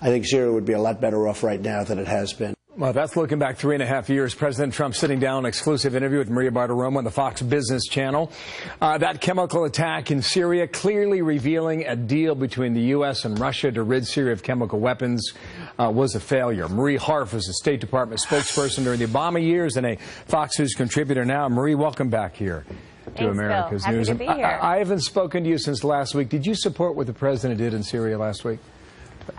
I think Syria would be a lot better off right now than it has been. Well, that's looking back 3.5 years. President Trump sitting down an exclusive interview with Maria Bartiromo on the Fox Business Channel. That chemical attack in Syria clearly revealing a deal between the U.S. and Russia to rid Syria of chemical weapons was a failure. Marie Harf was a State Department spokesperson during the Obama years and a Fox News contributor now. Marie, welcome back here to America's News. Happy to be here. I haven't spoken to you since last week. Did you support what the president did in Syria last week?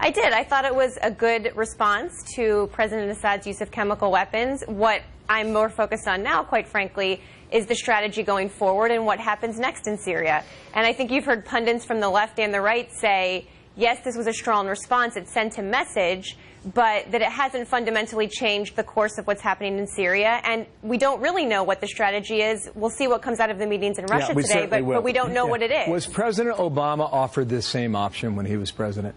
I did. I thought it was a good response to President Assad's use of chemical weapons. What I'm more focused on now, quite frankly, is the strategy going forward and what happens next in Syria. And I think you've heard pundits from the left and the right say, yes, this was a strong response, it sent a message, but that it hasn't fundamentally changed the course of what's happening in Syria. And we don't really know what the strategy is. We'll see what comes out of the meetings in Russia today, but we don't know what it is. Was President Obama offered this same option when he was president?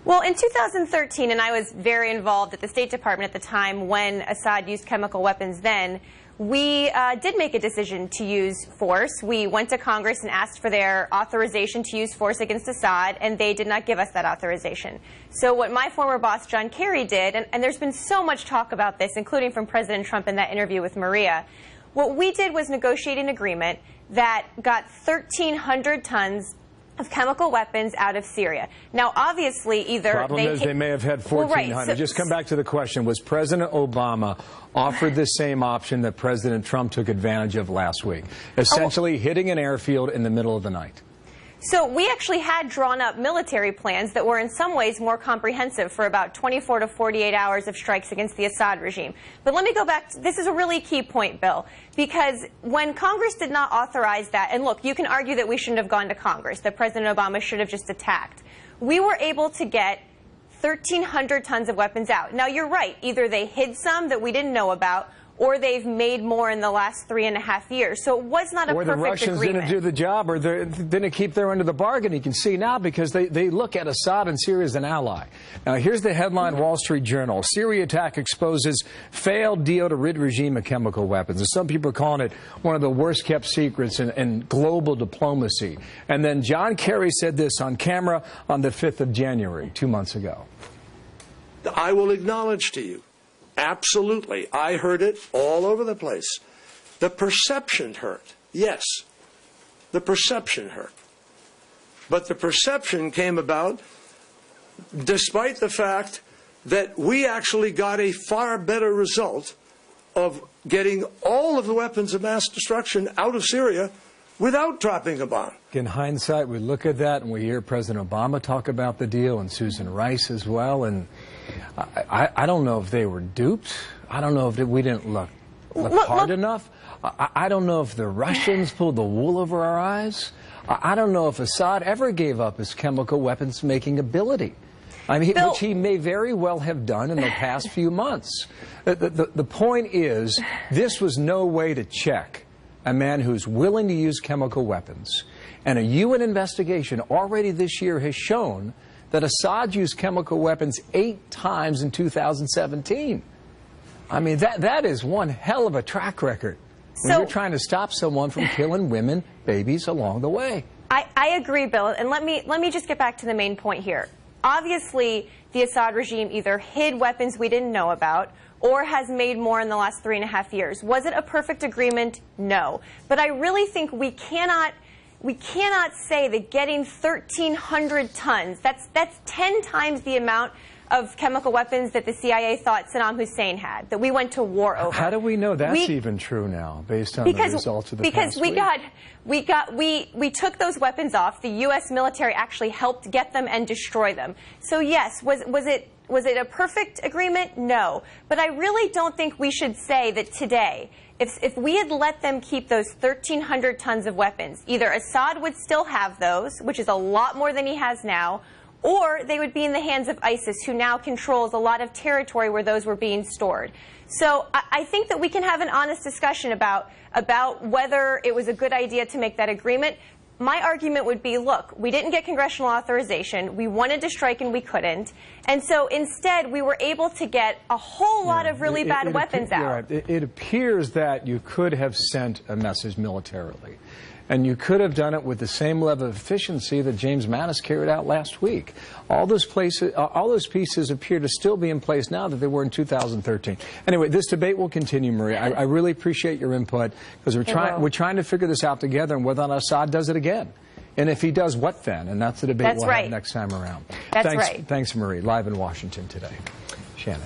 Well, in 2013, and I was very involved at the State Department at the time when Assad used chemical weapons then, we did make a decision to use force. We went to Congress and asked for their authorization to use force against Assad, and they did not give us that authorization. So what my former boss, John Kerry, did, and there's been so much talk about this, including from President Trump in that interview with Maria, what we did was negotiate an agreement that got 1,300 tons of chemical weapons out of Syria. Now, obviously, either they may have had 1,400. Well, right. Just come back to the question. Was President Obama offered the same option that President Trump took advantage of last week, essentially hitting an airfield in the middle of the night? So we actually had drawn up military plans that were in some ways more comprehensive for about 24 to 48 hours of strikes against the Assad regime. But let me go back. This is a really key point, Bill, because when Congress did not authorize that, and look, you can argue that we shouldn't have gone to Congress, that President Obama should have just attacked. We were able to get 1,300 tons of weapons out. Now, you're right. Either they hid some that we didn't know about, or they've made more in the last 3.5 years. So it was not a perfect agreement. Or the Russians didn't do the job, or they didn't keep their end of the bargain. You can see now because they look at Assad and Syria as an ally. Now, here's the headline, Wall Street Journal. Syria attack exposes failed deal to rid regime of chemical weapons. And some people are calling it one of the worst-kept secrets in global diplomacy. And then John Kerry said this on camera on the 5th of January, 2 months ago. I will acknowledge to you, absolutely. I heard it all over the place. The perception hurt. Yes, the perception hurt. But the perception came about despite the fact that we actually got a far better result of getting all of the weapons of mass destruction out of Syria without dropping a bomb. In hindsight, we look at that and we hear President Obama talk about the deal and Susan Rice as well. And I don't know if they were duped. I don't know if we didn't look hard enough. I don't know if the Russians pulled the wool over our eyes. I don't know if Assad ever gave up his chemical weapons making ability. I mean, which he may very well have done in the past few months. The point is, this was no way to check a man who's willing to use chemical weapons. And a UN investigation already this year has shown that Assad used chemical weapons 8 times in 2017. I mean, that is one hell of a track record when you're trying to stop someone from killing women, babies along the way. I agree, Bill. And let me just get back to the main point here. Obviously, the Assad regime either hid weapons we didn't know about or has made more in the last 3.5 years. Was it a perfect agreement? No. But I really think we cannot say that getting 1,300 tons, that's 10 times the amount of chemical weapons that the CIA thought Saddam Hussein had, that we went to war over. How do we know that's even true now, based on the results of the past week? Because we took those weapons off. The U.S. military actually helped get them and destroy them. So yes, was it a perfect agreement? No. But I really don't think we should say that today, if we had let them keep those 1,300 tons of weapons, either Assad would still have those, which is a lot more than he has now, or they would be in the hands of ISIS, who now controls a lot of territory where those were being stored. So I think that we can have an honest discussion about whether it was a good idea to make that agreement. My argument would be, look, we didn't get congressional authorization. We wanted to strike and we couldn't. And so instead, we were able to get a whole lot of really bad weapons out. It appears that you could have sent a message militarily. And you could have done it with the same level of efficiency that James Mattis carried out last week. All those pieces appear to still be in place now that they were in 2013. Anyway, this debate will continue, Marie. I really appreciate your input, because we're trying to figure this out together, and whether or not Assad does it again. And if he does, what then? And that's the debate we'll have next time around. That's right. Thanks, Marie. Live in Washington today. Shannon.